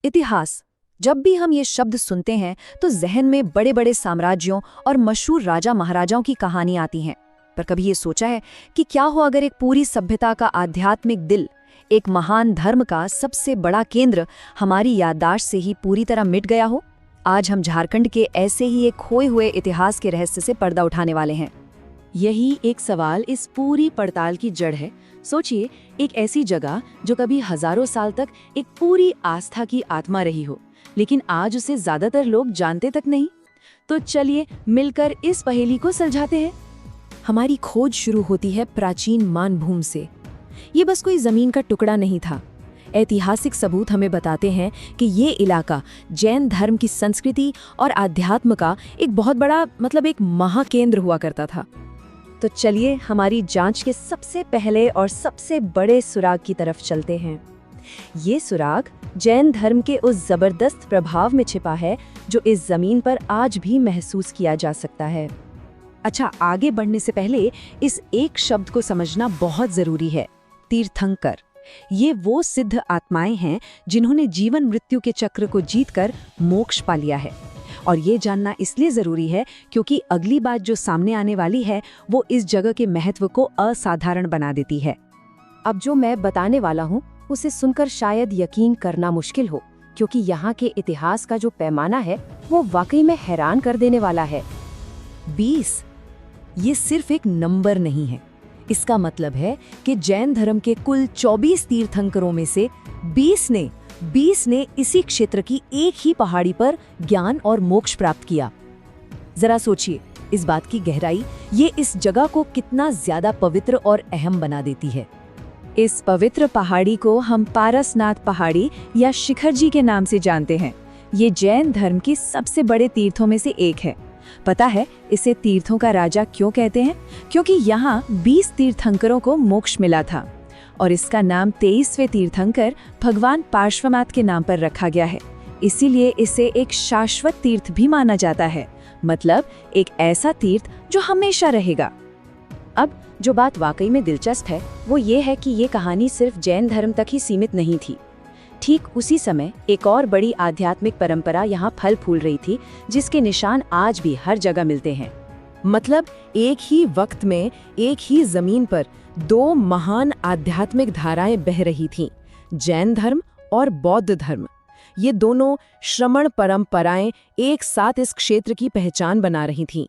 इतिहास। जब भी हम ये शब्द सुनते हैं तो जहन में बड़े बड़े साम्राज्यों और मशहूर राजा महाराजाओं की कहानी आती हैं। पर कभी ये सोचा है कि क्या हो अगर एक पूरी सभ्यता का आध्यात्मिक दिल, एक महान धर्म का सबसे बड़ा केंद्र हमारी याददाश्त से ही पूरी तरह मिट गया हो? आज हम झारखंड के ऐसे ही एक खोए हुए इतिहास के रहस्य से पर्दा उठाने वाले हैं। यही एक सवाल इस पूरी पड़ताल की जड़ है। सोचिए, एक ऐसी जगह जो कभी हजारों साल तक एक पूरी आस्था की आत्मा रही हो, लेकिन आज उसे ज्यादातर लोग जानते तक नहीं। तो चलिए मिलकर इस पहेली को सुलझाते हैं। हमारी खोज शुरू होती है प्राचीन मानभूम से। ये बस कोई जमीन का टुकड़ा नहीं था। ऐतिहासिक सबूत हमें बताते हैं कि ये इलाका जैन धर्म की संस्कृति और आध्यात्म का एक बहुत बड़ा एक महाकेंद्र हुआ करता था। तो चलिए हमारी जांच के सबसे पहले और सबसे बड़े सुराग की तरफ चलते हैं। ये सुराग जैन धर्म के उस जबरदस्त प्रभाव में छिपा है जो इस जमीन पर आज भी महसूस किया जा सकता है। अच्छा, आगे बढ़ने से पहले इस एक शब्द को समझना बहुत जरूरी है। तीर्थंकर। ये वो सिद्ध आत्माएं हैं जिन्होंने जीवन मृत्यु के चक्र को जीतकर मोक्ष पा लिया है। और ये जानना इसलिए जरूरी है क्योंकि अगली बात जो सामने आने वाली है वो इस जगह के महत्व को असाधारण बना देती है। अब जो मैं बताने वाला हूँ उसे सुनकर शायद यकीन करना मुश्किल हो, क्योंकि यहाँ के इतिहास का जो पैमाना है वो वाकई में हैरान कर देने वाला है। 20। ये सिर्फ एक नंबर नहीं है। इसका मतलब है कि जैन धर्म के कुल 24 तीर्थंकरों में से 20 ने इसी क्षेत्र की एक ही पहाड़ी पर ज्ञान और मोक्ष प्राप्त किया। जरा सोचिए इस बात की गहराई, ये इस जगह को कितना ज्यादा पवित्र और अहम बना देती है। इस पवित्र पहाड़ी को हम पारसनाथ पहाड़ी या शिखर जी के नाम से जानते हैं। ये जैन धर्म की सबसे बड़े तीर्थों में से एक है। पता है इसे तीर्थों का राजा क्यों कहते हैं? क्योंकि यहाँ 20 तीर्थंकरों को मोक्ष मिला था और इसका नाम 23वें तीर्थंकर भगवान पार्श्वनाथ के नाम पर रखा गया है। इसीलिए इसे एक शाश्वत तीर्थ भी माना जाता है, मतलब एक ऐसा तीर्थ जो हमेशा रहेगा। अब जो बात वाकई में दिलचस्प है वो ये है कि ये कहानी सिर्फ जैन धर्म तक ही सीमित नहीं थी। ठीक उसी समय एक और बड़ी आध्यात्मिक परंपरा यहाँ फल फूल रही थी, जिसके निशान आज भी हर जगह मिलते हैं। मतलब एक ही वक्त में एक ही जमीन पर दो महान आध्यात्मिक धाराएं बह रही थीं, जैन धर्म और बौद्ध धर्म। ये दोनों श्रमण परंपराएं एक साथ इस क्षेत्र की पहचान बना रही थीं।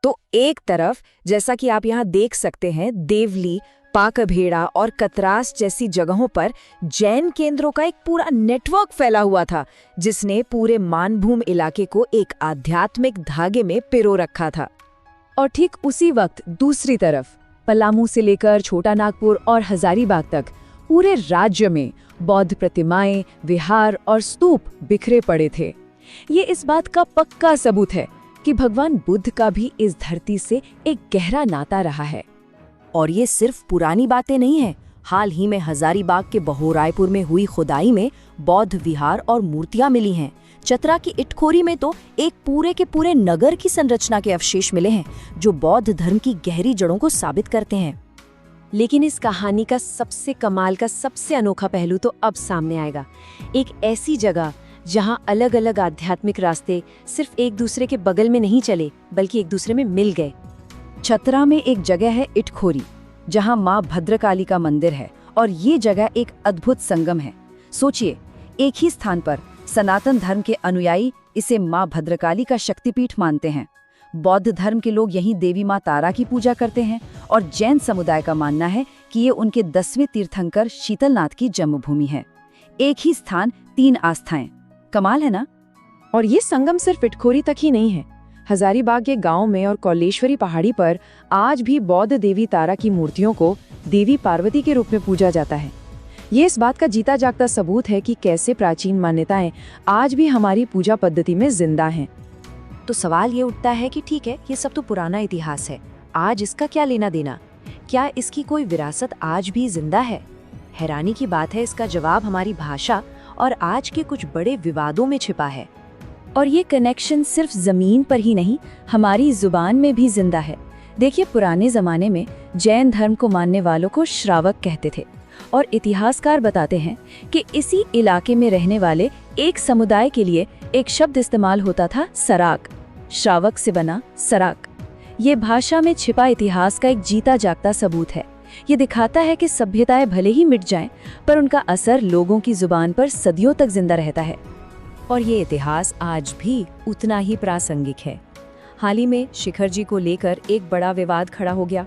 तो एक तरफ, जैसा कि आप यहाँ देख सकते हैं, देवली, पाकभेड़ा और कतरास जैसी जगहों पर जैन केंद्रों का एक पूरा नेटवर्क फैला हुआ था, जिसने पूरे मानभूम इलाके को एक आध्यात्मिक धागे में पिरो रखा था। और ठीक उसी वक्त दूसरी तरफ पलामू से लेकर छोटा नागपुर और हजारीबाग तक पूरे राज्य में बौद्ध प्रतिमाएं, विहार और स्तूप बिखरे पड़े थे। ये इस बात का पक्का सबूत है कि भगवान बुद्ध का भी इस धरती से एक गहरा नाता रहा है। और ये सिर्फ पुरानी बातें नहीं हैं। हाल ही में हजारीबाग के बहोरायपुर में हुई खुदाई में बौद्ध विहार और मूर्तियां मिली हैं। चतरा की इटखोरी में तो एक पूरे के पूरे नगर की संरचना के अवशेष मिले हैं, जो बौद्ध धर्म की गहरी जड़ों को साबित करते हैं। लेकिन इस कहानी का सबसे कमाल का, सबसे अनोखा पहलू तो अब सामने आएगा। एक ऐसी जगह जहाँ अलग अलग आध्यात्मिक रास्ते सिर्फ एक दूसरे के बगल में नहीं चले, बल्कि एक दूसरे में मिल गए। छतरा में एक जगह है इटखोरी, जहां मां भद्रकाली का मंदिर है, और ये जगह एक अद्भुत संगम है। सोचिए, एक ही स्थान पर सनातन धर्म के अनुयायी इसे मां भद्रकाली का शक्तिपीठ मानते हैं, बौद्ध धर्म के लोग यहीं देवी मां तारा की पूजा करते हैं, और जैन समुदाय का मानना है कि ये उनके 10वें तीर्थंकर शीतलनाथ की जन्मभूमि है। एक ही स्थान, 3 आस्थाएं। कमाल है ना? और ये संगम सिर्फ इटखोरी तक ही नहीं है। हजारीबाग के गांव में और कौलेश्वरी पहाड़ी पर आज भी बौद्ध देवी तारा की मूर्तियों को देवी पार्वती के रूप में पूजा जाता है। ये इस बात का जीता जागता सबूत है कि कैसे प्राचीन मान्यताएं आज भी हमारी पूजा पद्धति में जिंदा हैं। तो सवाल ये उठता है कि ठीक है, ये सब तो पुराना इतिहास है, आज इसका क्या लेना देना? क्या इसकी कोई विरासत आज भी जिंदा है? हैरानी की बात है, इसका जवाब हमारी भाषा और आज के कुछ बड़े विवादों में छिपा है। और ये कनेक्शन सिर्फ जमीन पर ही नहीं, हमारी जुबान में भी जिंदा है। देखिए, पुराने जमाने में जैन धर्म को मानने वालों को श्रावक कहते थे, और इतिहासकार बताते हैं कि इसी इलाके में रहने वाले एक समुदाय के लिए एक शब्द इस्तेमाल होता था, सराक। श्रावक से बना सराक। ये भाषा में छिपा इतिहास का एक जीता जागता सबूत है। ये दिखाता है कि सभ्यताएं भले ही मिट जाएं, पर उनका असर लोगों की जुबान पर सदियों तक जिंदा रहता है। और ये इतिहास आज भी उतना ही प्रासंगिक है। हाल ही में शिखर जी को लेकर एक बड़ा विवाद खड़ा हो गया।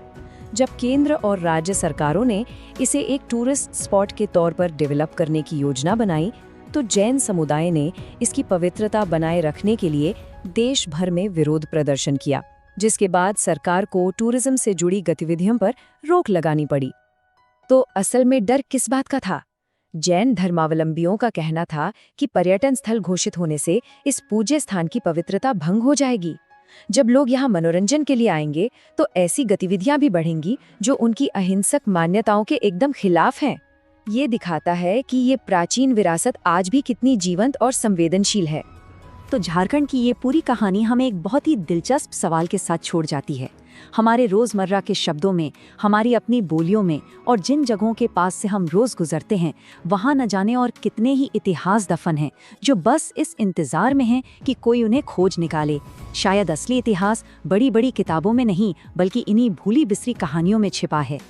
जब केंद्र और राज्य सरकारों ने इसे एक टूरिस्ट स्पॉट के तौर पर डेवलप करने की योजना बनाई, तो जैन समुदाय ने इसकी पवित्रता बनाए रखने के लिए देश भर में विरोध प्रदर्शन किया, जिसके बाद सरकार को टूरिज्म से जुड़ी गतिविधियों पर रोक लगानी पड़ी। तो असल में डर किस बात का था? जैन धर्मावलंबियों का कहना था कि पर्यटन स्थल घोषित होने से इस पूज्य स्थान की पवित्रता भंग हो जाएगी। जब लोग यहाँ मनोरंजन के लिए आएंगे तो ऐसी गतिविधियां भी बढ़ेंगी जो उनकी अहिंसक मान्यताओं के एकदम खिलाफ हैं। ये दिखाता है कि ये प्राचीन विरासत आज भी कितनी जीवंत और संवेदनशील है। तो झारखंड की ये पूरी कहानी हमें एक बहुत ही दिलचस्प सवाल के साथ छोड़ जाती है। हमारे रोज़मर्रा के शब्दों में, हमारी अपनी बोलियों में और जिन जगहों के पास से हम रोज़ गुजरते हैं, वहाँ न जाने और कितने ही इतिहास दफन हैं जो बस इस इंतज़ार में हैं कि कोई उन्हें खोज निकाले। शायद असली इतिहास बड़ी बड़ी किताबों में नहीं, बल्कि इन्हीं भूली बिसरी कहानियों में छिपा है।